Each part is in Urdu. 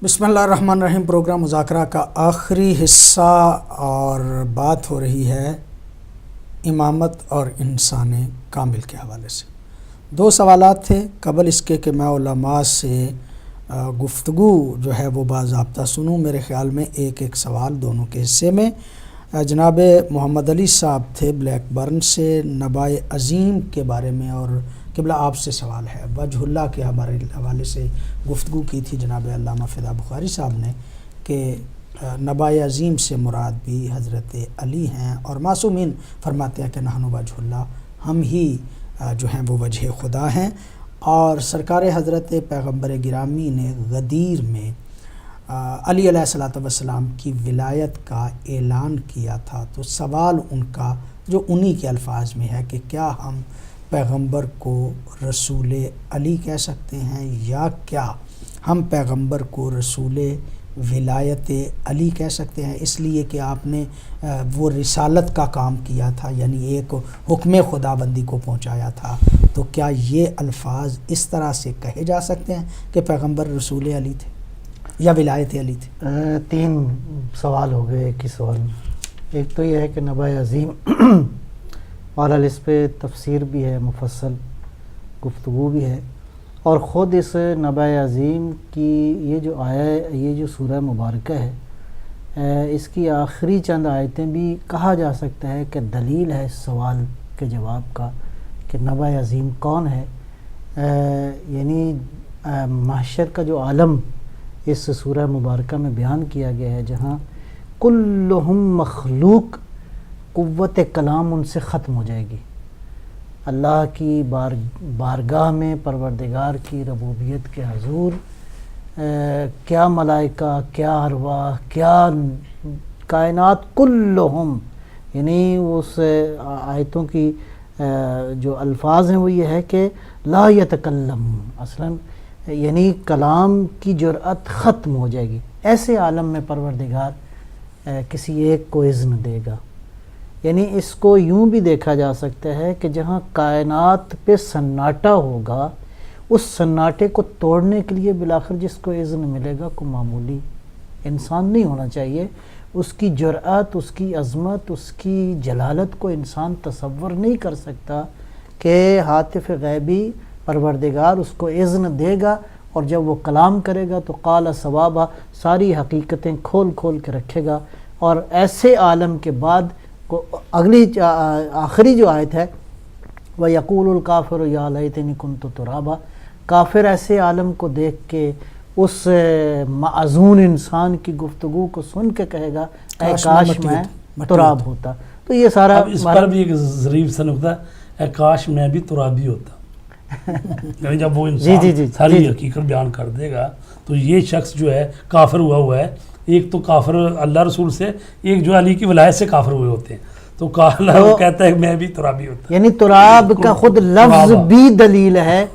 بسم اللہ الرحمن الرحیم۔ پروگرام مذاکرہ کا آخری حصہ اور بات ہو رہی ہے امامت اور انسان کامل کے حوالے سے۔ دو سوالات تھے قبل اس کے کہ میں علماء سے گفتگو جو ہے وہ باضابطہ سنوں۔ میرے خیال میں ایک سوال دونوں کے حصے میں۔ جناب محمد علی صاحب تھے بلیک برن سے، نبائے عظیم کے بارے میں، اور قبلہ آپ سے سوال ہے وجہ اللہ کے ہمارے حوالے سے گفتگو کی تھی جناب علامہ فدا بخاری صاحب نے کہ نبائے عظیم سے مراد بھی حضرت علی ہیں، اور معصومین فرماتے ہیں کہ نحن وجہ اللہ، ہم ہی جو ہیں وہ وجہ خدا ہیں۔ اور سرکار حضرت پیغمبر گرامی نے غدیر میں علی علیہ الصلوۃ والسلام کی ولایت کا اعلان کیا تھا، تو سوال ان کا جو انہی کے الفاظ میں ہے کہ کیا ہم پیغمبر کو رسول علی کہہ سکتے ہیں، یا کیا ہم پیغمبر کو رسول ولایت علی کہہ سکتے ہیں، اس لیے کہ آپ نے وہ رسالت کا کام کیا تھا، یعنی ایک حکم خداوندی کو پہنچایا تھا۔ تو کیا یہ الفاظ اس طرح سے کہے جا سکتے ہیں کہ پیغمبر رسول علی تھے یا ولایت علی تھے؟ تین سوال ہو گئے ایک ہی سوال میں۔ ایک تو یہ ہے کہ نبائے عظیم اور اس پہ تفسیر بھی ہے، مفصل گفتگو بھی ہے، اور خود اس نبائے عظیم کی یہ جو آیا ہے، یہ جو سورہ مبارکہ ہے، اس کی آخری چند آیتیں بھی کہا جا سکتا ہے کہ دلیل ہے اس سوال کے جواب کا کہ نبائے عظیم کون ہے۔ یعنی محشر کا جو عالم اس سورہ مبارکہ میں بیان کیا گیا ہے، جہاں کلہم مخلوق، قوت کلام ان سے ختم ہو جائے گی، اللہ کی بارگاہ میں پروردگار کی ربوبیت کے حضور کیا ملائکہ، کیا ارواح، کیا کائنات، کلہم، یعنی اس آیتوں کی جو الفاظ ہیں وہ یہ ہے کہ لا یتکلم، اصلاً یعنی کلام کی جرأت ختم ہو جائے گی۔ ایسے عالم میں پروردگار کسی ایک کو اذن دے گا۔ یعنی اس کو یوں بھی دیکھا جا سکتا ہے کہ جہاں کائنات پہ سناٹا ہوگا، اس سناٹے کو توڑنے کے لیے بالآخر جس کو اذن ملے گا کوئی معمولی انسان نہیں ہونا چاہیے۔ اس کی جرأت، اس کی عظمت، اس کی جلالت کو انسان تصور نہیں کر سکتا کہ ہاتف غیبی پروردگار اس کو اذن دے گا، اور جب وہ کلام کرے گا تو قال صوابا، ساری حقیقتیں کھول کھول کے رکھے گا۔ اور ایسے عالم کے بعد اگلی آخری جو آیت ہے وَيَقُولُ الْكَافِرُ يَا لَيْتَنِي كُنْتُ تُرَابًا، کافر ایسے عالم کو دیکھ کے اس معزون انسان کی گفتگو کو سن کے کہے گا اے کاش میں تراب ہوتا۔ تو یہ سارا اس پر بھی ایک ظریف سا نقطہ ہے، اے کاش میں بھی ترابی ہوتا۔ یعنی جب وہ انسان ساری حقیقت بیان کر دے گا تو یہ شخص جو ہے کافر ہوا ہے، ایک تو کافر اللہ رسول سے، ایک جو علی کی ولایت سے کافر ہوئے ہوتے ہیں، تو اللہ کہتا ہے میں بھی ترابی ہوتا۔ یعنی تراب کا خود لفظ بھی دلیل ہے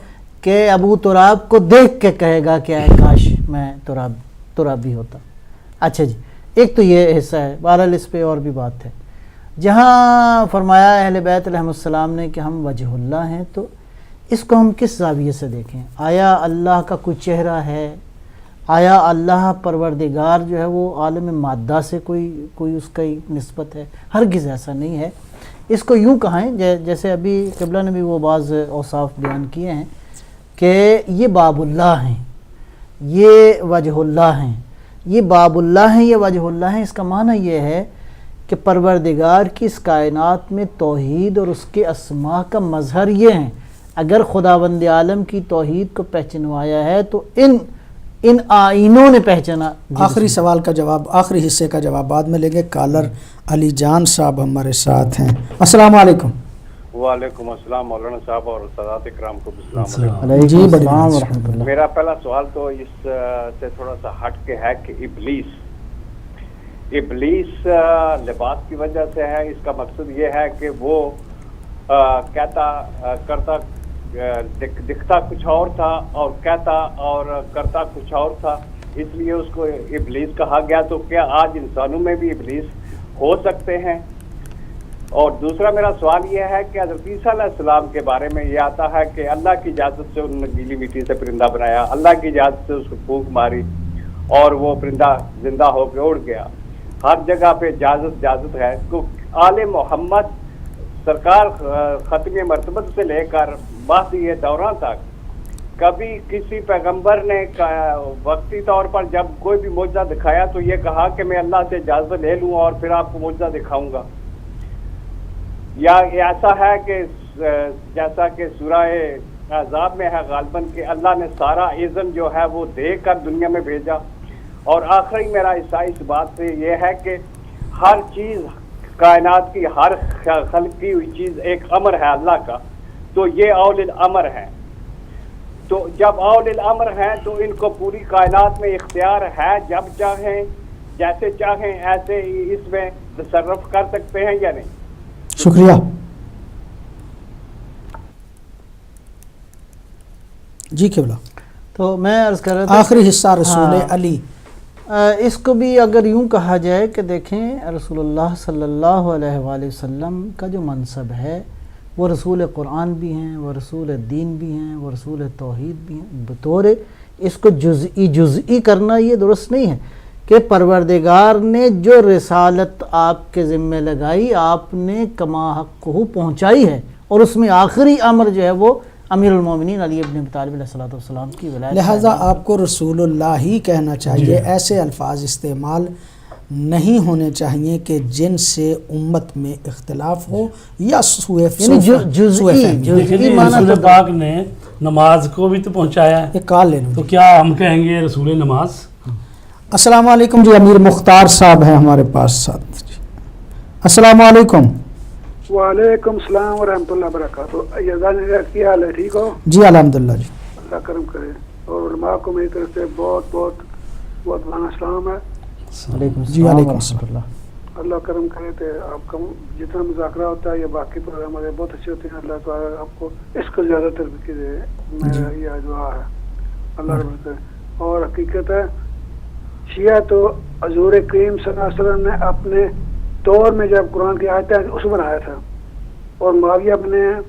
کہ ابو تراب کو دیکھ کے کہے گا کہ اے کاش میں ترابی ہوتا۔ اچھا جی، ایک تو یہ حصہ ہے، بہرحال اس پہ اور بھی بات ہے۔ جہاں فرمایا اہل بیت علیہ السلام نے کہ ہم وجہ اللہ ہیں، تو اس کو ہم کس زاویے سے دیکھیں؟ آیا اللہ کا کوئی چہرہ ہے؟ آیا اللہ پروردگار جو ہے وہ عالم مادہ سے کوئی اس کی نسبت ہے؟ ہرگز ایسا نہیں ہے۔ اس کو یوں کہیں جیسے ابھی قبلہ نے بھی وہ بعض اوصاف بیان کیے ہیں کہ یہ باب اللہ ہیں، یہ وجہ اللہ ہیں، یہ باب اللہ ہیں، یہ وجہ اللہ ہیں۔ اس کا معنی یہ ہے کہ پروردگار کی اس کائنات میں توحید اور اس کے اسماء کا مظہر یہ ہیں۔ اگر خداوند عالم کی توحید کو پہچنوایا ہے تو ان آئینوں نے پہچانا۔ آخری سوال کا جواب، آخری حصے کا جواب بعد میں لیں گے۔ کالر علی جان صاحب ہمارے ساتھ ہیں۔ السلام علیکم۔ وعلیکم السلام مولانا صاحب اور سادات اکرام کو السلام علیکم۔ علیکم السلام ورحمۃ اللہ۔ میرا پہلا سوال تو اس سے تھوڑا سا ہٹ کے ہے کہ ابلیس لباس کی وجہ سے ہے۔ اس کا مقصد یہ ہے کہ وہ کرتا دکھتا کچھ اور تھا اور کہتا اور کرتا کچھ اور تھا، اس لیے اس کو ابلیس کہا گیا۔ تو کیا آج انسانوں میں بھی ابلیس ہو سکتے ہیں؟ اور دوسرا میرا سوال یہ ہے کہ حضرت عیسیٰ علیہ السلام کے بارے میں یہ آتا ہے کہ اللہ کی اجازت سے انہوں نے گیلی مٹی سے پرندہ بنایا، اللہ کی اجازت سے اس کو پھونک ماری، اور وہ پرندہ زندہ ہو کے اڑ گیا. ہر جگہ پہ اجازت ہے. تو آل محمد سرکار ختم مرتبت سے لے کر مہدی دورہ تک کبھی کسی پیغمبر نے وقتی طور پر جب کوئی بھی معجزہ دکھایا تو یہ کہا کہ میں اللہ سے اجازت لے لوں اور پھر آپ کو معجزہ دکھاؤں گا؟ یا ایسا ہے کہ جیسا کہ سورہ احزاب میں ہے غالباً کہ اللہ نے سارا اذن جو ہے وہ دے کر دنیا میں بھیجا؟ اور آخری میرا حصہ اس بات سے یہ ہے کہ ہر چیز کائنات کی ہر خلق کی ہوئی چیز ایک امر ہے اللہ کا، تو یہ اول الامر ہے. تو جب اول الامر ہیں تو ان کو پوری کائنات میں اختیار ہے، جب چاہیں جیسے چاہیں ایسے اس میں تصرف کر سکتے ہیں یا نہیں؟ شکریہ. جی قبلہ. تو میں عرض کر رہا تھا آخری حصہ رسول علی، اس کو بھی اگر یوں کہا جائے کہ دیکھیں رسول اللہ صلی اللہ علیہ وآلہ وسلم کا جو منصب ہے وہ رسول قرآن بھی ہیں، وہ رسول دین بھی ہیں، وہ رسول توحید بھی ہیں. بطور اس کو جزئی کرنا یہ درست نہیں ہے کہ پروردگار نے جو رسالت آپ کے ذمہ لگائی آپ نے کما حقہ پہنچائی ہے، اور اس میں آخری امر جو ہے وہ امیر المومنین علی ابن ابی طالب علیہ السلام کی ولایت. لہٰذا آپ کو رسول اللہ ہی کہنا چاہیے. ایسے الفاظ استعمال نہیں ہونے چاہیے کہ جن سے امت میں اختلاف ہو یا سوء جزئی معنی. پاک نے نماز کو بھی تو پہنچایا ہے. ایک کال لے لوں. تو کیا ہم کہیں گے رسول نماز؟ السلام علیکم جی. امیر مختار صاحب ہیں ہمارے پاس ساتھ. السلام علیکم. وعلیکم السلام ورحمۃ اللہ وبرکاتہ. یزدان کیا حال ہے؟ ٹھیک ہو؟ جی الحمدللہ. جی اللہ کرم کرے. اور علماء کو میری طرف سے بہت بہت بہت بڑا سلام ہے. جی وعلیکم السلام. اللہ کرم کرے تو آپ کا جتنا مذاکرہ ہوتا ہے یا باقی پروگرام ہمارے بہت اچھے ہوتے ہیں. اللہ تعالیٰ آپ کو اس کو زیادہ ترقی دے. میرا یہ دعا ہے اللہ رب کرے. اور حقیقت ہے شیعہ تو حضور کریم صلی اللہ علیہ وسلم نے اپنے دور میں جب قرآن کی آیتیں اس کو بنایا تھا، اور معاویہ بنے ہیں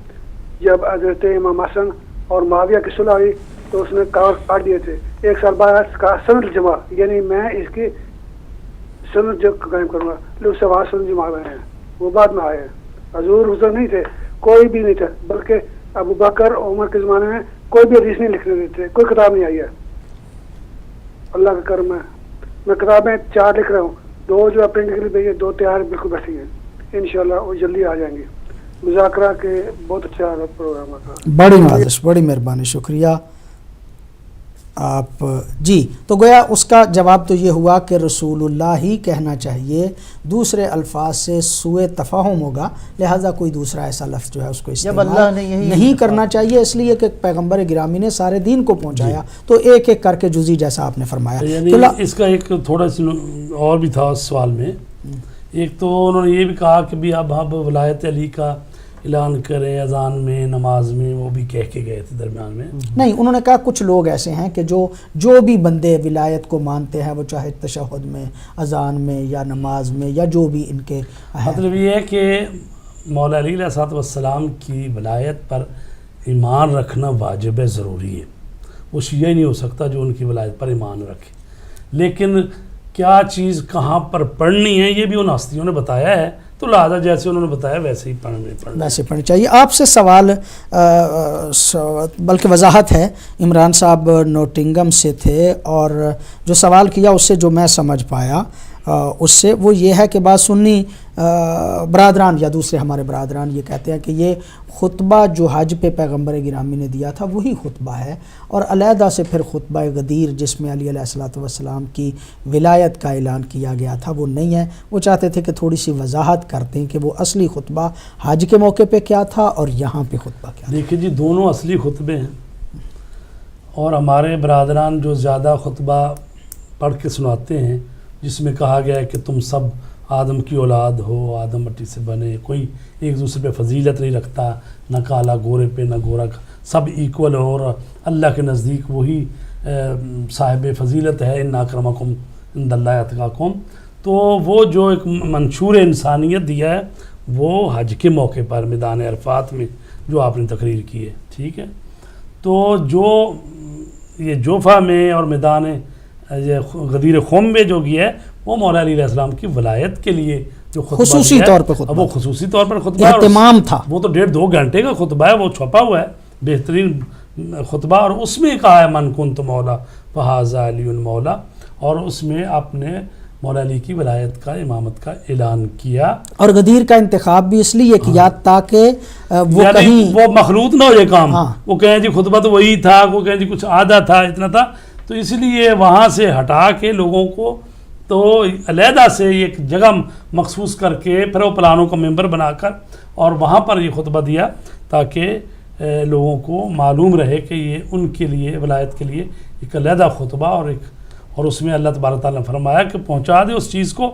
جب حضرت امام حسن اور معاویہ کی صلح ہوئی تو اس نے کاغذ کاٹ دیے تھے. 1 سال بعد کا سند جمع، یعنی میں اس کی سند جو قائم کروں گا. لوگ سے وہاں سند جمع رہے ہیں، وہ بعد میں آئے ہیں. حضور حضور نہیں تھے، کوئی بھی نہیں تھا، بلکہ ابو بکر عمر کے زمانے میں کوئی بھی حدیث نہیں لکھنے دیتے، کوئی کتاب نہیں آئی ہے. اللہ کا کرم ہے. میں کتابیں 4 لکھ رہا ہوں، 2 جو پرنٹ کے لیے بھیجے، 2 تیار بالکل بیٹھی ہیں. انشاءاللہ وہ جلدی آ جائیں گے. مذاکرہ کے بہت اچھا پروگرام تھا. بڑی نوازش، بڑی مہربانی، شکریہ آپ. جی تو گویا اس کا جواب تو یہ ہوا کہ رسول اللہ ہی کہنا چاہیے، دوسرے الفاظ سے سوء تفاہم ہوگا، لہٰذا کوئی دوسرا ایسا لفظ جو ہے اس کو استعمال نہیں کرنا چاہیے، اس لیے کہ پیغمبر گرامی نے سارے دین کو پہنچایا تو ایک ایک کر کے جزئی جیسا آپ نے فرمایا. یعنی اس کا ایک تھوڑا سا اور بھی تھا سوال میں. ایک تو انہوں نے یہ بھی کہا کہ بھی اب ولایت علی کا اعلان کریں اذان میں، نماز میں، وہ بھی کہہ کے گئے تھے درمیان میں. نہیں، انہوں نے کہا کچھ لوگ ایسے ہیں کہ جو بھی بندے ولایت کو مانتے ہیں، وہ چاہے تشہد میں، اذان میں یا نماز میں یا جو بھی ان کے مطلب یہ ہے کہ مولا علی علیہ السلام کی ولایت پر ایمان رکھنا واجب ہے، ضروری ہے. وہ شیعہ ہی نہیں ہو سکتا جو ان کی ولایت پر ایمان رکھے. لیکن کیا چیز کہاں پر پڑھنی ہے یہ بھی ان ہستیوں نے بتایا ہے، تو لہٰذا جیسے انہوں نے بتایا ویسے ہی پڑھنی چاہیے. آپ سے سوال بلکہ وضاحت ہے. عمران صاحب نوٹنگم سے تھے اور جو سوال کیا اس سے جو میں سمجھ پایا اس سے وہ یہ ہے کہ بعض سنی برادران یا دوسرے ہمارے برادران یہ کہتے ہیں کہ یہ خطبہ جو حج پہ پیغمبر گرامی نے دیا تھا وہی خطبہ ہے، اور علیحدہ سے پھر خطبہ غدیر جس میں علی علیہ السلام کی ولایت کا اعلان کیا گیا تھا وہ نہیں ہے. وہ چاہتے تھے کہ تھوڑی سی وضاحت کرتے ہیں کہ وہ اصلی خطبہ حج کے موقع پہ کیا تھا اور یہاں پہ خطبہ کیا تھا. دیکھیے جی، دونوں اصلی خطبے ہیں، اور ہمارے برادران جو زیادہ خطبہ پڑھ کے سناتے ہیں جس میں کہا گیا ہے کہ تم سب آدم کی اولاد ہو، آدم مٹی سے بنے، کوئی ایک دوسرے پہ فضیلت نہیں رکھتا، نہ کالا گورے پہ نہ گورا، سب ایکول ہو، اور اللہ کے نزدیک وہی صاحب فضیلت ہے، ان اکرمکم عند اللہ اتقاکم. تو وہ جو ایک منشور انسانیت دیا ہے وہ حج کے موقع پر میدان عرفات میں جو آپ نے تقریر کی ہے، ٹھیک ہے. تو جو یہ جوفہ میں اور میدان غدیر خم میں جو کیا ہے وہ مولا علی علیہ السلام کی ولایت کے لیے جو خطبہ خصوصی دیا ہے، طور پہ خطبہ، وہ خصوصی طور پر خطبہ ہے، اور اہتمام تھا، وہ تو 1.5-2 گھنٹے کا خطبہ ہے، وہ چھپا ہوا ہے، بہترین خطبہ، اور اس میں کہا ہے من کنت مولا فہذا علی مولا، اور اس میں آپ نے مولا علی کی ولایت کا، امامت کا اعلان کیا. اور غدیر کا انتخاب بھی اس لیے کیا تاکہ وہ یعنی کہیں وہ مخلوط نہ ہو یہ کام، ہاں. وہ کہیں جی خطبہ تو وہی تھا، وہ کہیں جی کچھ آدھا تھا، اتنا تھا، تو اس لیے وہاں سے ہٹا کے لوگوں کو تو علیحدہ سے ایک جگہ مخصوص کر کے پھر وہ پلانوں کا ممبر بنا کر اور وہاں پر یہ خطبہ دیا تاکہ لوگوں کو معلوم رہے کہ یہ ان کے لیے ولایت کے لیے ایک علیحدہ خطبہ، اور اس میں اللہ تبارک تعالیٰ نے فرمایا کہ پہنچا دے اس چیز کو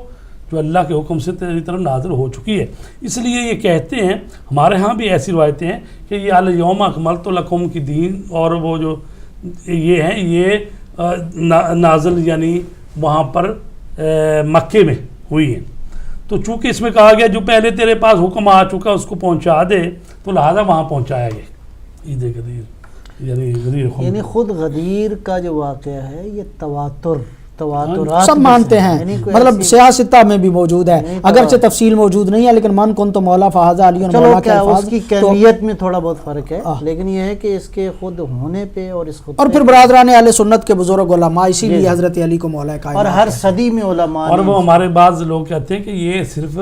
جو اللہ کے حکم سے تیری طرف نازل ہو چکی ہے. اس لیے یہ کہتے ہیں، ہمارے ہاں بھی ایسی روایتیں ہیں کہ یہ الیوم اکملت لکم کی دین، اور وہ جو یہ ہیں یہ نازل یعنی وہاں پر مکے میں ہوئی ہیں. تو چونکہ اس میں کہا گیا جو پہلے تیرے پاس حکم آ چکا اس کو پہنچا دے، تو لہٰذا وہاں پہنچایا گیا عید غدیر، یعنی غدیر خم. یعنی خود غدیر کا جو واقعہ ہے یہ تواترات سب مانتے ہیں، یعنی کوئی مطلب ایسی- سیاستہ میں بھی موجود ہے، نہیں تو- اگرچہ تفصیل موجود نہیں ہے، لیکن من کن تو مولا فہذا علی چلو مولا کے کیا الفاظ اس کی تو- کیفیت میں تھوڑا بہت فرق ہے، آہ. لیکن یہ ہے کہ اس کے خود ہونے پہ اور اس خود اور پھر برادران اہل سنت کے بزرگ علماء اسی جی. لیے حضرت علی کو مولا اور کائنات ہر کہتے ہیں. صدی میں علماء اور نے وہ ہمارے بعض لوگ کہتے ہیں کہ یہ صرف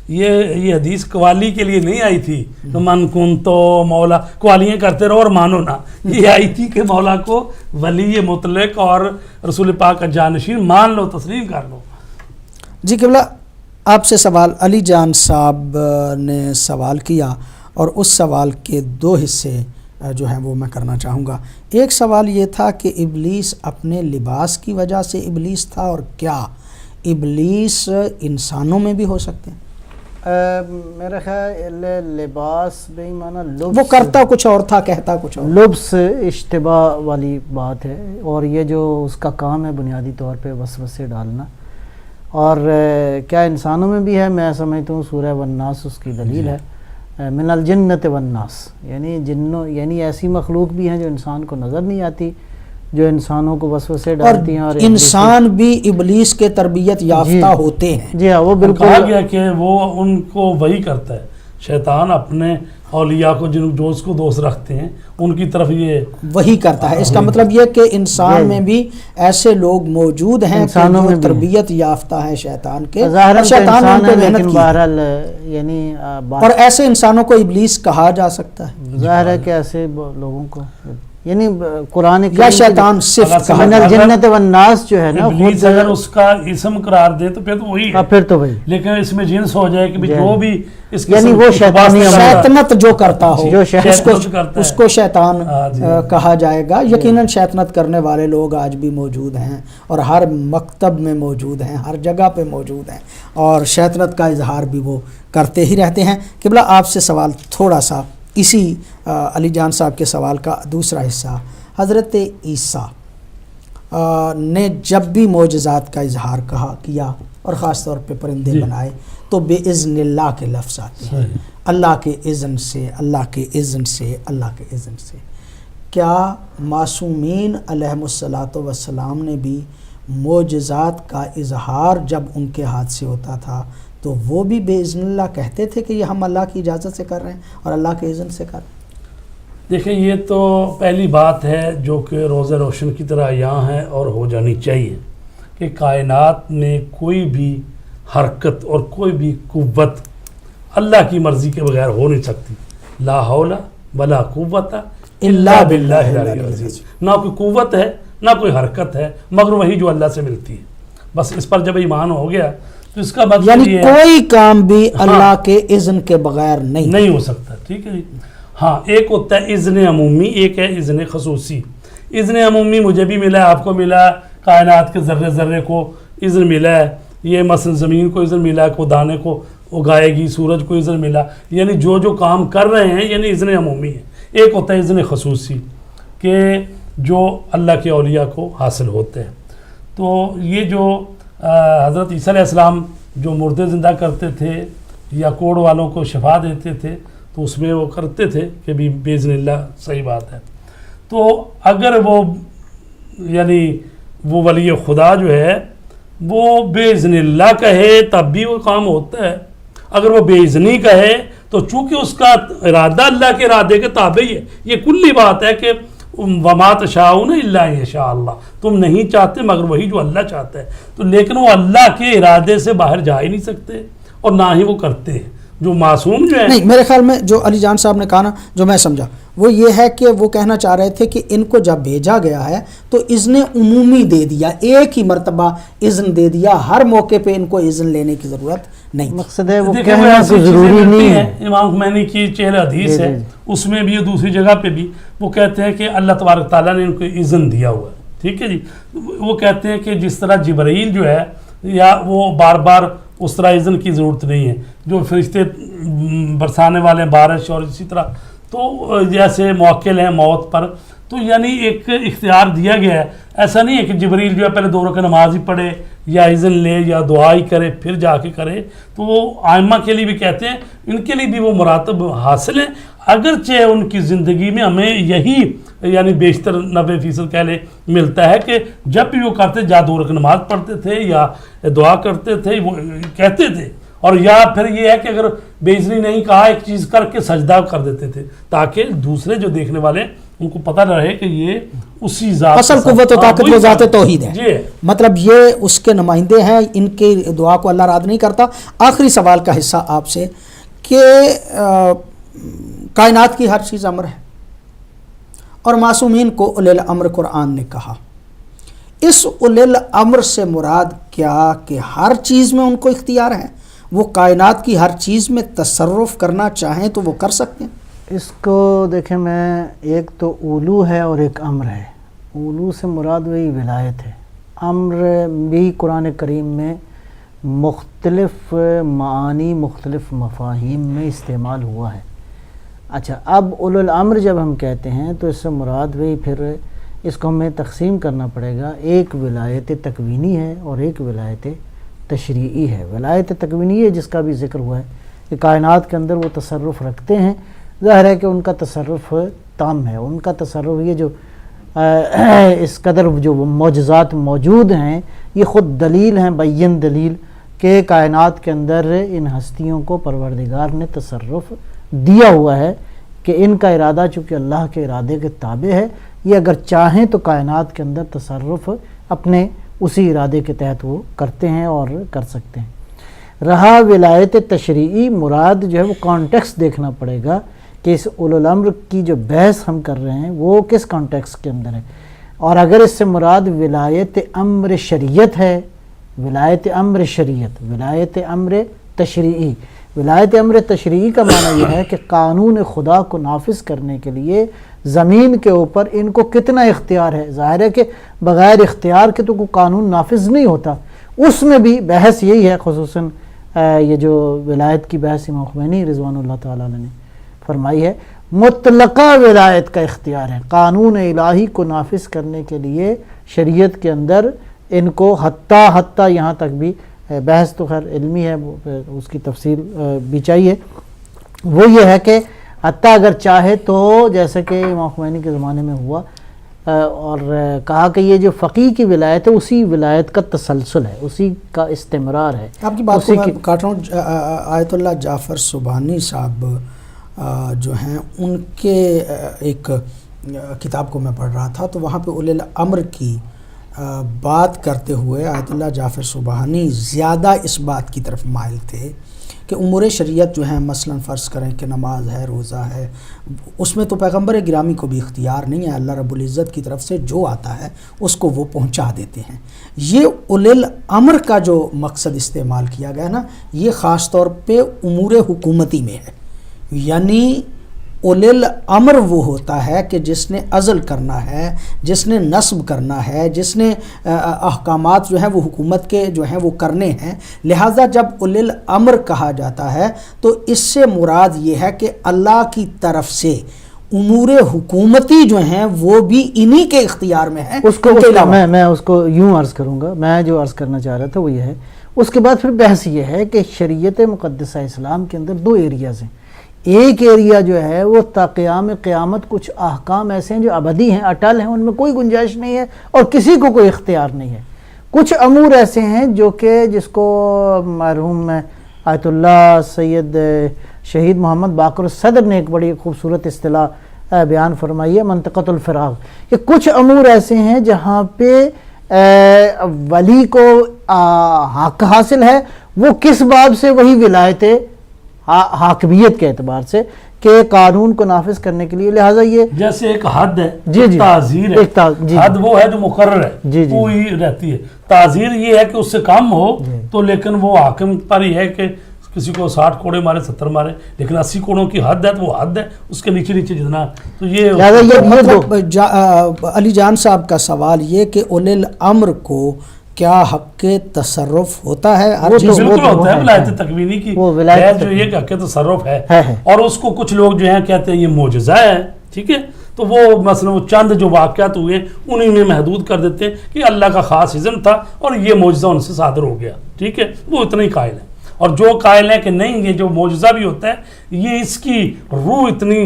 یہ حدیث قوالی کے لیے نہیں آئی تھی کہ من کن تو مولا قوالیاں کرتے رہو اور مانو نا، یہ آئی تھی کہ مولا کو ولی مطلق اور رسول پاک کا جانشین مان لو، تسلیم کر لو. جی قبلہ آپ سے سوال علی جان صاحب نے سوال کیا، اور اس سوال کے 2 حصے جو ہیں وہ میں کرنا چاہوں گا. ایک سوال یہ تھا کہ ابلیس اپنے لباس کی وجہ سے ابلیس تھا، اور کیا ابلیس انسانوں میں بھی ہو سکتے ہیں؟ میرا خیال لباس بے معنی لبس، وہ کرتا کچھ اور تھا، کہتا کچھ اور. لبس اشتباہ والی بات ہے، اور یہ جو اس کا کام ہے بنیادی طور پہ وسوسے ڈالنا، اور کیا انسانوں میں بھی ہے؟ میں سمجھتا ہوں سورہ والناس اس کی دلیل ہے، من الجنت والناس، یعنی جنوں، یعنی ایسی مخلوق بھی ہیں جو انسان کو نظر نہیں آتی، جو انسانوں کو وسوسے اور ڈالتی ہیں، اور انسان بھی ابلیس کے تربیت یافتہ جی. ہوتے ہیں. جی ہاں، وہ کہا بالکل گیا کہ وہ ان کو وہی کرتا ہے، شیطان اپنے اولیاء کو جو اس کو دوست رکھتے ہیں ان کی طرف یہ وہی کرتا ہے. اس کا مطلب یہ کہ انسان میں بھی ایسے لوگ موجود ہیں کہ انسانوں میں جو بھی تربیت یافتہ ہے شیطان کے، ظاہراً اور تو شیطان ان انسان پہ ہے، محنت لیکن کی. بہرحال یعنی اور ایسے انسانوں کو ابلیس کہا جا سکتا ہے ظاہر ہے کہ ایسے لوگوں کو، یعنی قرآن یا کریم شیطان صفت اگر کہا من جاتا ہے. الجنت والناس جو ہے نا، ابلیس خود اگر اس کا اسم قرار دے تو پھر تو وہی ہے، پھر تو بھائی لیکن اس میں جنس ہو جائے کہ بھی جی. جو بھی اس یعنی قسم وہ کی شیطانی بات کرتا ہے، شیطنت جو کرتا ہو جو اس شیطنت کو کرتا ہے. اس کو شیطان ہاں جی. کہا جائے گا. یقیناً شیطنت کرنے والے لوگ آج بھی موجود ہیں، اور ہر مکتب میں موجود ہیں، ہر جگہ پہ موجود ہیں، اور شیطنت کا اظہار بھی وہ کرتے ہی رہتے ہیں. قبلہ آپ سے سوال تھوڑا سا اسی علی جان صاحب کے سوال کا دوسرا حصہ. حضرت عیسیٰ نے جب بھی معجزات کا اظہار کیا اور خاص طور پہ پرندے جی. بنائے تو بے اذن اللہ کے لفظ آتے ہیں، صحیح. اللہ کے اذن سے، اللہ کے اذن سے، اللہ کے اذن سے. کیا معصومین علیہم الصلاۃ والسلام نے بھی معجزات کا اظہار جب ان کے ہاتھ سے ہوتا تھا تو وہ بھی بے اذن اللہ کہتے تھے کہ یہ ہم اللہ کی اجازت سے کر رہے ہیں اور اللہ کے اذن سے کر رہے ہیں؟ دیکھیں یہ تو پہلی بات ہے جو کہ روز روشن کی طرح یہاں ہے اور ہو جانی چاہیے کہ کائنات میں کوئی بھی حرکت اور کوئی بھی قوت اللہ کی مرضی کے بغیر ہو نہیں سکتی. لا حول ولا قوت الا باللہ العلی العظیم. نہ کوئی قوت ہے نہ کوئی حرکت ہے مگر وہی جو اللہ سے ملتی ہے. بس اس پر جب ایمان ہو گیا تو اس کا مطلب یعنی یہ ہے کوئی کام بھی ہاں. اللہ کے اذن کے بغیر نہیں ہو سکتا. ٹھیک ہے جی. ہاں ایک ہوتا ہے اذن عمومی، ایک ہے اذن خصوصی. اذن عمومی مجھے بھی ملا ہے، آپ کو ملا ہے، کائنات کے ذرے ذرے کو اذن ملا ہے، یہ مثلا زمین کو اذن ملا ہے کو دانے کو اگائے گی، سورج کو اذن ملا، یعنی جو کام کر رہے ہیں یعنی اذن عمومی ہے. ایک ہوتا ہے اذن خصوصی کہ جو اللہ کے اولیاء کو حاصل ہوتے ہیں. تو یہ جو حضرت عیسیٰ علیہ السلام جو مردے زندہ کرتے تھے یا کوڑ والوں کو شفا دیتے تھے تو اس میں وہ کرتے تھے کہ بھی باذن اللہ، صحیح بات ہے. تو اگر وہ یعنی وہ ولی خدا جو ہے وہ بے اذن اللہ کہے تب بھی وہ کام ہوتا ہے. اگر وہ بے اذنی کہے تو چونکہ اس کا ارادہ اللہ کے ارادے کے تابع ہی ہے. یہ کلی بات ہے کہ وما تشاؤون الا ان یشاء اللہ, تم نہیں چاہتے مگر وہی جو اللہ چاہتا ہے. تو لیکن وہ اللہ کے ارادے سے باہر جا ہی نہیں سکتے اور نہ ہی وہ کرتے ہیں. جو معصوم جو ہے نہیں, میرے خیال میں جو علی جان صاحب نے کہا نا, جو میں سمجھا وہ یہ ہے کہ وہ کہنا چاہ رہے تھے کہ ان کو جب بھیجا گیا ہے تو اذن عمومی دے دیا, ایک ہی مرتبہ اذن دے دیا, ہر موقع پہ ان کو اذن لینے کی ضرورت نہیں. مقصد ہے وہ دیکھیں کہنا ایسی کوئی ضروری چیزیں نہیں ملتی ہے. ہیں. امام خمینی کی چہل حدیث ہے, اس میں بھی دوسری جگہ پہ بھی وہ کہتے ہیں کہ اللہ تبارک تعالیٰ نے ان کو اذن دیا ہوا ہے. ٹھیک ہے جی. وہ کہتے ہیں کہ جس طرح جبرائیل جو ہے یا وہ بار بار اس طرح اذن کی ضرورت نہیں ہے. جو فرشتے برسانے والے ہیں بارش اور اسی طرح, تو جیسے موکل ہیں موت پر, تو یعنی ایک اختیار دیا گیا ہے. ایسا نہیں ہے کہ جبریل جو ہے پہلے 2 رکعت نماز ہی پڑھے یا اذن لے یا دعا ہی کرے پھر جا کے کرے. تو وہ آئمہ کے لیے بھی کہتے ہیں ان کے لیے بھی وہ مراتب حاصل ہیں, اگرچہ ان کی زندگی میں ہمیں یہی یعنی بیشتر 90% کہہ لے ملتا ہے کہ جب بھی وہ کرتے یا 2 رکعت نماز پڑھتے تھے یا دعا کرتے تھے, وہ کہتے تھے. اور یا پھر یہ ہے کہ اگر بے اذنی نہیں کہا ایک چیز کر کے سجدہ کر دیتے تھے تاکہ دوسرے جو دیکھنے والے ان کو پتہ رہے کہ یہ اسی ذات اصل قوت و طاقت وہ ذات توحید ہے. جی مطلب یہ اس کے نمائندے ہیں, ان کی دعا کو اللہ رد نہیں کرتا. آخری سوال کا حصہ آپ سے کہ کائنات کی ہر چیز امر ہے اور معصومین کو اولی الامر قرآن نے کہا. اس اولی الامر سے مراد کیا کہ ہر چیز میں ان کو اختیار ہے, وہ کائنات کی ہر چیز میں تصرف کرنا چاہیں تو وہ کر سکتے ہیں؟ اس کو دیکھیں, میں ایک تو اولو ہے اور ایک امر ہے. اولو سے مراد وہی ولایت ہے. امر بھی قرآن کریم میں مختلف معانی مختلف مفاہیم میں استعمال ہوا ہے. اچھا, اب اولو الامر جب ہم کہتے ہیں تو اس سے مراد وہی, پھر اس کو ہمیں تقسیم کرنا پڑے گا. ایک ولایت تکوینی ہے اور ایک ولایت تشریعی ہے. ولایت تکوینی ہے جس کا بھی ذکر ہوا ہے کہ کائنات کے اندر وہ تصرف رکھتے ہیں. ظاہر ہے کہ ان کا تصرف تام ہے. ان کا تصرف یہ جو اس قدر جو معجزات موجود ہیں یہ خود دلیل ہیں, بین دلیل کہ کائنات کے اندر ان ہستیوں کو پروردگار نے تصرف دیا ہوا ہے کہ ان کا ارادہ چونکہ اللہ کے ارادے کے تابع ہے, یہ اگر چاہیں تو کائنات کے اندر تصرف اپنے اسی ارادے کے تحت وہ کرتے ہیں اور کر سکتے ہیں. رہا ولایت تشریعی, مراد جو ہے وہ کانٹیکسٹ دیکھنا پڑے گا کہ اس اولو الامر کی جو بحث ہم کر رہے ہیں وہ کس کانٹیکسٹ کے اندر ہے. اور اگر اس سے مراد ولایت امر شریعت ہے, ولایت امر شریعت, ولایت امر تشریعی, ولایت امر تشریعی کا معنی یہ ہے کہ قانون خدا کو نافذ کرنے کے لیے زمین کے اوپر ان کو کتنا اختیار ہے. ظاہر ہے کہ بغیر اختیار کے تو کوئی قانون نافذ نہیں ہوتا. اس میں بھی بحث یہی ہے, خصوصاً یہ جو ولایت کی بحث امام خمینی رضوان اللہ تعالیٰ نے فرمائی ہے, مطلقہ ولایت کا اختیار ہے. قانون الہی کو نافذ کرنے کے لیے شریعت کے اندر ان کو حتیٰ یہاں تک بھی بحث تو خیر علمی ہے, اس کی تفصیل بھی چاہیے. وہ یہ ہے کہ حتیٰ اگر چاہے تو جیسے کہ امام خمینی کے زمانے میں ہوا اور کہا کہ یہ جو فقیہ کی ولایت ہے اسی ولایت کا تسلسل ہے, اسی کا استمرار ہے. آپ کی بات کو میں کاٹ رہا ہوں. آیت اللہ جعفر سبحانی صاحب جو ہیں ان کے ایک کتاب کو میں پڑھ رہا تھا تو وہاں پہ اولی الامر کی بات کرتے ہوئے آیت اللہ جعفر سبحانی زیادہ اس بات کی طرف مائل تھے کہ امور شریعت جو ہیں مثلا فرض کریں کہ نماز ہے, روزہ ہے, اس میں تو پیغمبر گرامی کو بھی اختیار نہیں ہے. اللہ رب العزت کی طرف سے جو آتا ہے اس کو وہ پہنچا دیتے ہیں. یہ اولی الامر کا جو مقصد استعمال کیا گیا نا, یہ خاص طور پہ امور حکومتی میں ہے. یعنی اولی الامر وہ ہوتا ہے کہ جس نے عزل کرنا ہے, جس نے نصب کرنا ہے, جس نے احکامات جو ہیں وہ حکومت کے جو ہیں وہ کرنے ہیں. لہٰذا جب اولی الامر کہا جاتا ہے تو اس سے مراد یہ ہے کہ اللہ کی طرف سے امور حکومتی جو ہیں وہ بھی انہی کے اختیار میں ہیں. میں اس کو یوں عرض کروں گا, میں جو عرض کرنا چاہ رہا تھا وہ یہ ہے. اس کے بعد پھر بحث یہ ہے کہ شریعت مقدسہ اسلام کے اندر 2 ایریاز ہیں. ایک ایریا جو ہے وہ تا قیام قیامت کچھ احکام ایسے ہیں جو ابدی ہیں، اٹل ہیں، ان میں کوئی گنجائش نہیں ہے اور کسی کو کوئی اختیار نہیں ہے۔ کچھ امور ایسے ہیں جو کہ جس کو مرحوم آیت اللہ سید شہید محمد باقر الصدر نے ایک بڑی خوبصورت اصطلاح بیان فرمائی ہے، منطقۃ الفراغ، کہ کچھ امور ایسے ہیں جہاں پہ ولی کو حق حاصل ہے، وہ کس باب سے؟ وہی ولایت حاکمیت کے اعتبار سے کہ قانون کو نافذ کرنے کے لیے، لہٰذا یہ جیسے ایک حد ہے، جی جی تعزیر ہے، حد وہ ہے جو مقرر ہے، جی جی وہی رہتی ہے۔ تعزیر یہ ہے کہ اس سے کم ہو تو لیکن وہ حاکم پر ہی ہے کہ کسی کو 60 کوڑے مارے 70 مارے، لیکن 80 کوڑوں کی حد ہے تو وہ حد ہے، اس کے نیچے نیچے جتنا تو یہ مطلب علی جان صاحب کا سوال یہ کہ اولی الامر کو کیا حق کے تصرف ہوتا ہے؟ بالکل ہوتا ہے، ولایت تکوینی کی ہے جو یہ حق کے تصرف ہے، اور اس کو کچھ لوگ جو ہیں کہتے ہیں یہ معجزہ ہے، ٹھیک ہے، تو وہ مثلا وہ چند جو واقعات ہوئے انہی میں محدود کر دیتے ہیں کہ اللہ کا خاص اذن تھا اور یہ معجزہ ان سے صادر ہو گیا، ٹھیک ہے، وہ اتنا ہی قائل ہے۔ اور جو قائل ہیں کہ نہیں یہ جو معجزہ بھی ہوتا ہے یہ اس کی روح اتنی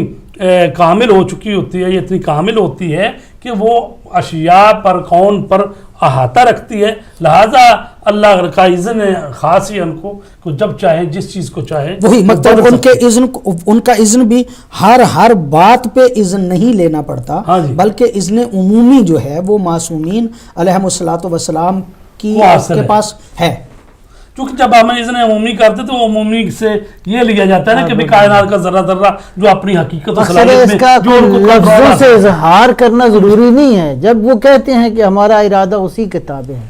کامل ہو چکی ہوتی ہے، یہ اتنی کامل ہوتی ہے کہ وہ اشیاء پر کون پر احاطہ رکھتی ہے، لہذا اللہ کا اذن خاص ہی ان کو جب چاہیں جس چیز کو چاہیں وہی مطلب ان کا اذن بھی ہر بات پہ اذن نہیں لینا پڑتا، بلکہ اذن عمومی جو ہے وہ معصومین علیہم الصلاۃ والسلام کی کے پاس ہے۔ چونکہ جب ہم اذن عمومی کرتے تو عمومی سے یہ لیا جاتا ہے نا کہ کائنات کا ذرہ ذرہ جو اپنی حقیقت و صلاحیت میں جو ان کو لفظوں سے اظہار کرنا ضروری نہیں ہے۔ جب وہ کہتے ہیں کہ ہمارا ارادہ اسی کتابیں ہیں،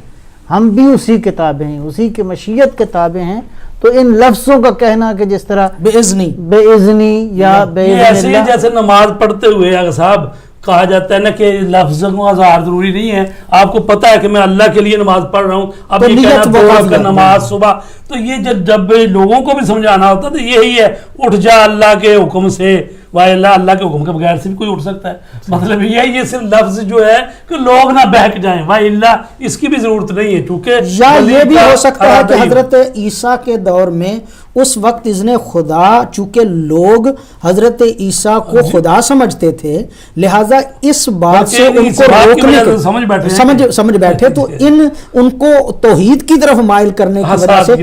ہم بھی اسی کتابیں ہیں، اسی کی مشیت کتابیں ہیں، تو ان لفظوں کا کہنا کہ جس طرح بے اذنی یا بے اذن ایسے ہی جیسے نماز پڑھتے ہوئے اگر صاحب کہا جاتا ہے نا کہ لفظوں کا اظہار ضروری نہیں ہے، آپ کو پتا ہے کہ میں اللہ کے لیے نماز پڑھ رہا ہوں، اب یہ کہنا نماز صبح، تو یہ جب لوگوں کو بھی سمجھانا ہوتا تو یہی ہے اٹھ جا اللہ کے حکم سے، اللہ کے حکم کے بغیر سے بھی کوئی اٹھ سکتا ہے، مطلب یہ صرف لفظ جو ہے کہ لوگ نہ بہک جائیں، اللہ اس کی بھی ضرورت نہیں ہے، چونکہ یا یہ بھی ہو سکتا ہے کہ حضرت عیسیٰ کے دور میں اس وقت اذن خدا چونکہ لوگ حضرت عیسیٰ کو خدا سمجھتے تھے، لہٰذا اس بات سے ان کو روکنے کے سمجھ بیٹھے، تو ان کو توحید کی طرف مائل کرنے کی وجہ سے،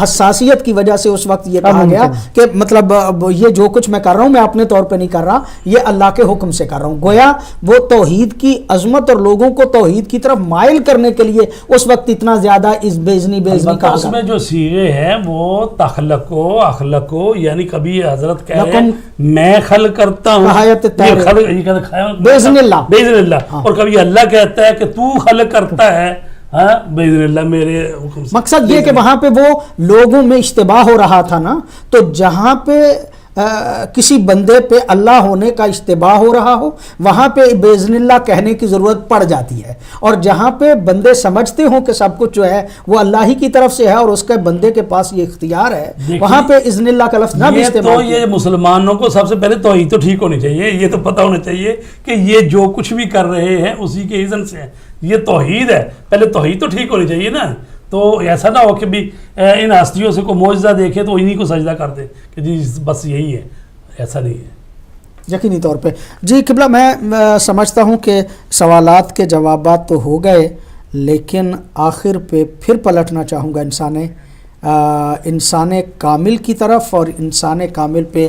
حساسیت کی وجہ سے اس وقت یہ کہا گیا کہ مطلب یہ جو کچھ میں کر رہا ہوں میں اپنے طور پہ نہیں کر رہا، یہ اللہ کے حکم سے کر رہا ہوں، گویا وہ توحید کی عظمت اور لوگوں کو توحید کی طرف مائل کرنے کے لیے اس وقت اتنا زیادہ اس بےزنی کہا۔ اس میں جو صیغے ہیں وہ اخلقو یعنی کبھی حضرت کہہ رہے ہیں میں خلق کرتا ہوں بِإِذْنِ اللہ، اور کبھی اللہ کہتا ہے کہ تو خلق کرتا ہے بِإِذْنِ اللہ میرے حکم سے۔ مقصد یہ کہ وہاں پہ وہ لوگوں میں اشتباہ ہو رہا تھا نا، تو جہاں پہ کسی بندے پہ اللہ ہونے کا اشتباہ ہو رہا ہو وہاں پہ بِإِذْنِ اللہ کہنے کی ضرورت پڑ جاتی ہے، اور جہاں پہ بندے سمجھتے ہوں کہ سب کچھ جو ہے وہ اللہ ہی کی طرف سے ہے اور اس کے بندے کے پاس یہ اختیار ہے، وہاں پہ اذن اللہ کا لفظ نہ بھی استعمال۔ تو یہ مسلمانوں کو سب سے پہلے توحید تو ٹھیک ہونی چاہیے، یہ تو پتہ ہونا چاہیے کہ یہ جو کچھ بھی کر رہے ہیں اسی کے اذن سے، یہ توحید ہے، پہلے توحید تو ٹھیک ہونی چاہیے نا، تو ایسا نہ ہو کہ بھی ان ہستیوں سے کوئی معجزہ دیکھے تو انہی کو سجدہ کر دے کہ جی بس یہی ہے، ایسا نہیں ہے یقینی طور پہ۔ جی قبلہ میں سمجھتا ہوں کہ سوالات کے جوابات تو ہو گئے، لیکن آخر پہ پھر پلٹنا چاہوں گا انسان کامل کی طرف، اور انسان کامل پہ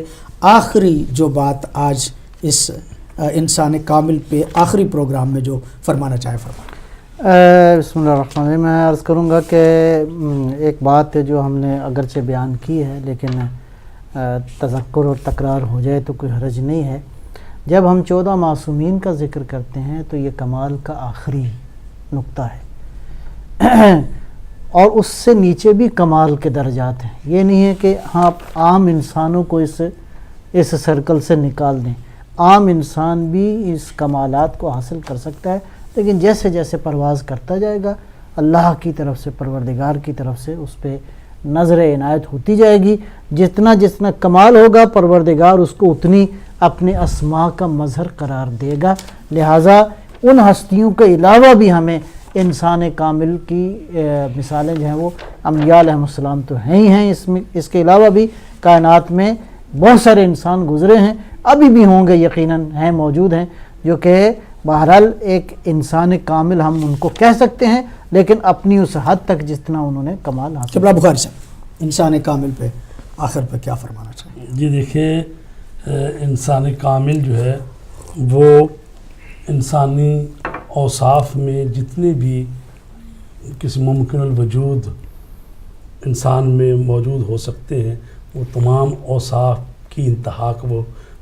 آخری جو بات آج اس انسان کامل پہ آخری پروگرام میں جو فرمانا چاہے فرمائیں۔ بسم اللہ الرحمن الرحیم۔ میں عرض کروں گا کہ ایک بات جو ہم نے اگرچہ بیان کی ہے لیکن تذکر اور تکرار ہو جائے تو کوئی حرج نہیں ہے۔ جب ہم 14 معصومین کا ذکر کرتے ہیں تو یہ کمال کا آخری نقطہ ہے، اور اس سے نیچے بھی کمال کے درجات ہیں۔ یہ نہیں ہے کہ ہاں عام انسانوں کو اس سرکل سے نکال دیں، عام انسان بھی اس کمالات کو حاصل کر سکتا ہے، لیکن جیسے جیسے پرواز کرتا جائے گا اللہ کی طرف سے، پروردگار کی طرف سے اس پہ نظر عنایت ہوتی جائے گی، جتنا کمال ہوگا پروردگار اس کو اتنی اپنے اسماء کا مظہر قرار دے گا۔ لہٰذا ان ہستیوں کے علاوہ بھی ہمیں انسان کامل کی مثالیں جو ہیں وہ انبیاء علیہ السلام تو ہیں ہی ہیں، اس کے علاوہ بھی کائنات میں بہت سارے انسان گزرے ہیں، ابھی بھی ہوں گے، یقیناً ہیں، موجود ہیں، جو کہ بہرحال ایک انسان کامل ہم ان کو کہہ سکتے ہیں، لیکن اپنی اس حد تک جتنا انہوں نے کمال حاصل قبلہ بخاری صاحب انسان کامل پہ آخر پہ کیا فرمانا چاہیے؟ جی دیکھیے، انسان کامل جو ہے وہ انسانی اوصاف میں جتنے بھی کسی ممکن الوجود انسان میں موجود ہو سکتے ہیں، وہ تمام اوصاف کی انتہا کو وہ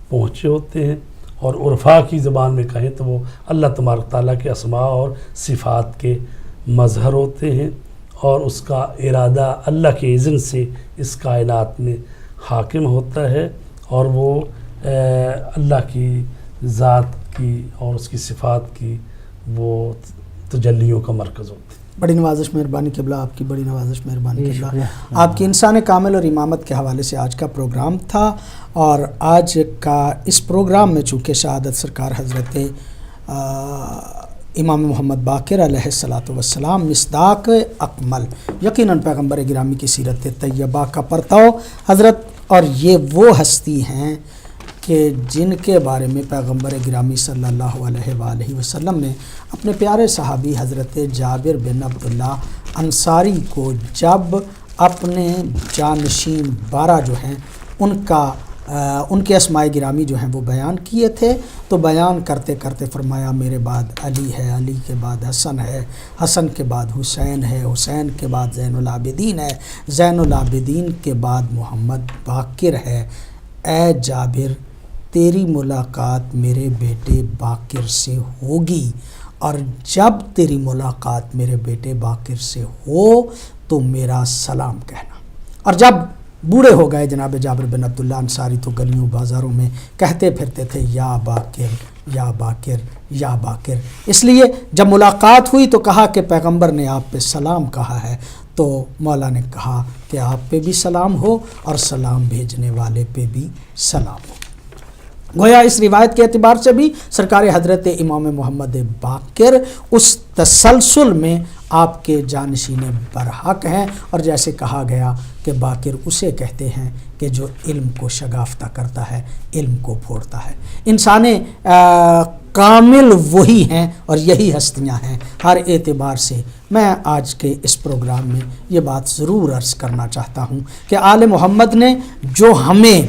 پہنچے ہوتے ہیں، اور عرفا کی زبان میں کہیں تو وہ اللہ تبارک تعالیٰ کے اسماء اور صفات کے مظہر ہوتے ہیں، اور اس کا ارادہ اللہ کے اذن سے اس کائنات میں حاکم ہوتا ہے، اور وہ اللہ کی ذات کی اور اس کی صفات کی وہ تجلیوں کا مرکز ہوتے ہیں۔ بڑی نوازش مہربانی قبلہ، آپ کی بڑی نوازش مہربانی قبلہ۔ شکریہ۔ آپ کی انسان کامل اور امامت کے حوالے سے آج کا پروگرام تھا، اور آج کا اس پروگرام میں چونکہ شہادت سرکار حضرت امام محمد باقر علیہ الصلاۃ والسلام مصداق اکمل، یقیناً پیغمبر گرامی کی سیرت طیبہ کا پرتاؤ حضرت، اور یہ وہ ہستی ہیں کہ جن کے بارے میں پیغمبر گرامی صلی اللہ علیہ وآلہ وسلم نے اپنے پیارے صحابی حضرت جابر بن عبداللہ انصاری کو جب اپنے جانشین 12 جو ہیں ان کے اسماء گرامی جو ہیں وہ بیان کیے تھے، تو بیان کرتے کرتے فرمایا میرے بعد علی ہے، علی کے بعد حسن ہے، حسن کے بعد حسین ہے، حسین کے بعد زین العابدین ہے، زین العابدین کے بعد محمد باقر ہے۔ اے جابر، تیری ملاقات میرے بیٹے باقر سے ہوگی، اور جب تیری ملاقات میرے بیٹے باقر سے ہو تو میرا سلام کہنا۔ اور جب بوڑھے ہو گئے جناب جابر بن عبداللہ انصاری، تو گلیوں بازاروں میں کہتے پھرتے تھے یا باقر یا باقر یا باقر۔ اس لیے جب ملاقات ہوئی تو کہا کہ پیغمبر نے آپ پہ سلام کہا ہے، تو مولا نے کہا کہ آپ پہ بھی سلام ہو اور سلام بھیجنے والے پہ بھی سلام ہو۔ گویا اس روایت کے اعتبار سے بھی سرکار حضرت امام محمد باقر اس تسلسل میں آپ کے جانشین برحق ہیں، اور جیسے کہا گیا کہ باقر اسے کہتے ہیں کہ جو علم کو شگافتہ کرتا ہے، علم کو پھوڑتا ہے۔ انسان کامل وہی ہیں اور یہی ہستیاں ہیں۔ ہر اعتبار سے میں آج کے اس پروگرام میں یہ بات ضرور عرض کرنا چاہتا ہوں کہ آل محمد نے جو ہمیں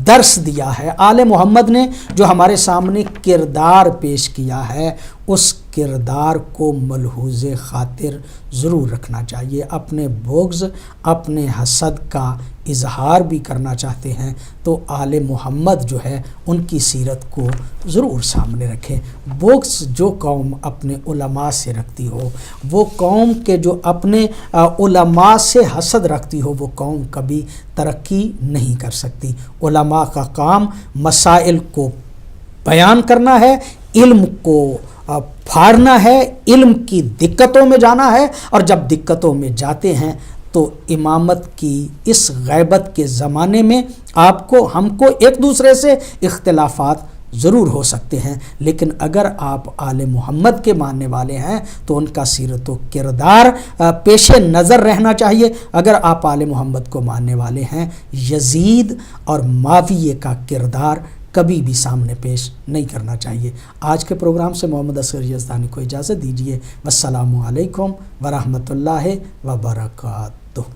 درس دیا ہے، آل محمد نے جو ہمارے سامنے کردار پیش کیا ہے، اس کردار کو ملحوظ خاطر ضرور رکھنا چاہیے۔ اپنے بغض، اپنے حسد کا اظہار بھی کرنا چاہتے ہیں تو آل محمد جو ہے ان کی سیرت کو ضرور سامنے رکھیں۔ بغض جو قوم اپنے علماء سے رکھتی ہو، وہ قوم کے جو اپنے علماء سے حسد رکھتی ہو، وہ قوم کبھی ترقی نہیں کر سکتی۔ علماء کا کام مسائل کو بیان کرنا ہے، علم کو پھاڑنا ہے، علم کی دقتوں میں جانا ہے، اور جب دقتوں میں جاتے ہیں تو امامت کی اس غیبت کے زمانے میں ہم کو ایک دوسرے سے اختلافات ضرور ہو سکتے ہیں، لیکن اگر آپ آل محمد کے ماننے والے ہیں تو ان کا سیرت و کردار پیش نظر رہنا چاہیے۔ اگر آپ آل محمد کو ماننے والے ہیں، یزید اور معاویہ کا کردار کبھی بھی سامنے پیش نہیں کرنا چاہیے۔ آج کے پروگرام سے محمد اصغر یزدانی کو اجازت دیجیے۔ والسلام علیکم ورحمۃ اللہ وبرکاتہ۔